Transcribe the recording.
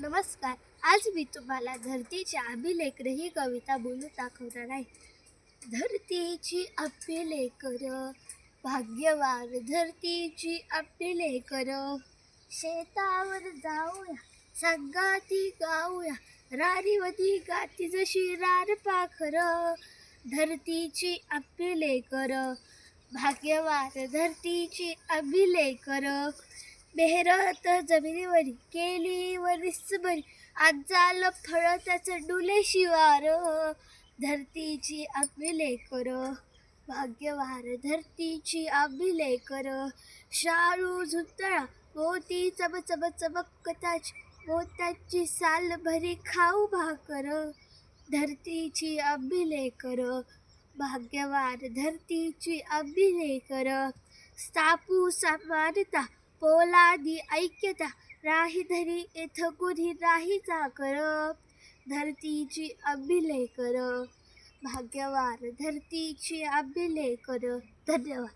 नमस्कार. आज मी तुम्हाला धरतीचे अभिलेख ही कविता बोलून दाखवणार आहे. धरतीची अभिलेखर, भाग्यवान धरतीची अभिलेखर. शेतावर जाऊया, संगाती गाऊया, रारीवती गाती जशी रार पाखर. धरतीची अभिलेखर, भाग्यवान धरतीची अभिलेखर. मेहनत जमिनीवरी केली वरीसभरी, आज झालं फळ त्याचं डुले शिवार. धरतीची अभिलेखर, भाग्यवान धरतीची अभिलेखर. शाळू झुंजळा मोती चमचम चमकताची, मोत्याची साल भरी खाऊ भाकर. धरतीची अभिलेखर, भाग्यवान धरतीची अभिलेखर. स्थापू समानता पोलादी ऐक्यता, राही धरी येथ कुणी राही चाकर. धरतीची अभिलेखर, भाग्यवान धरतीची अभिलेखर. धन्यवाद.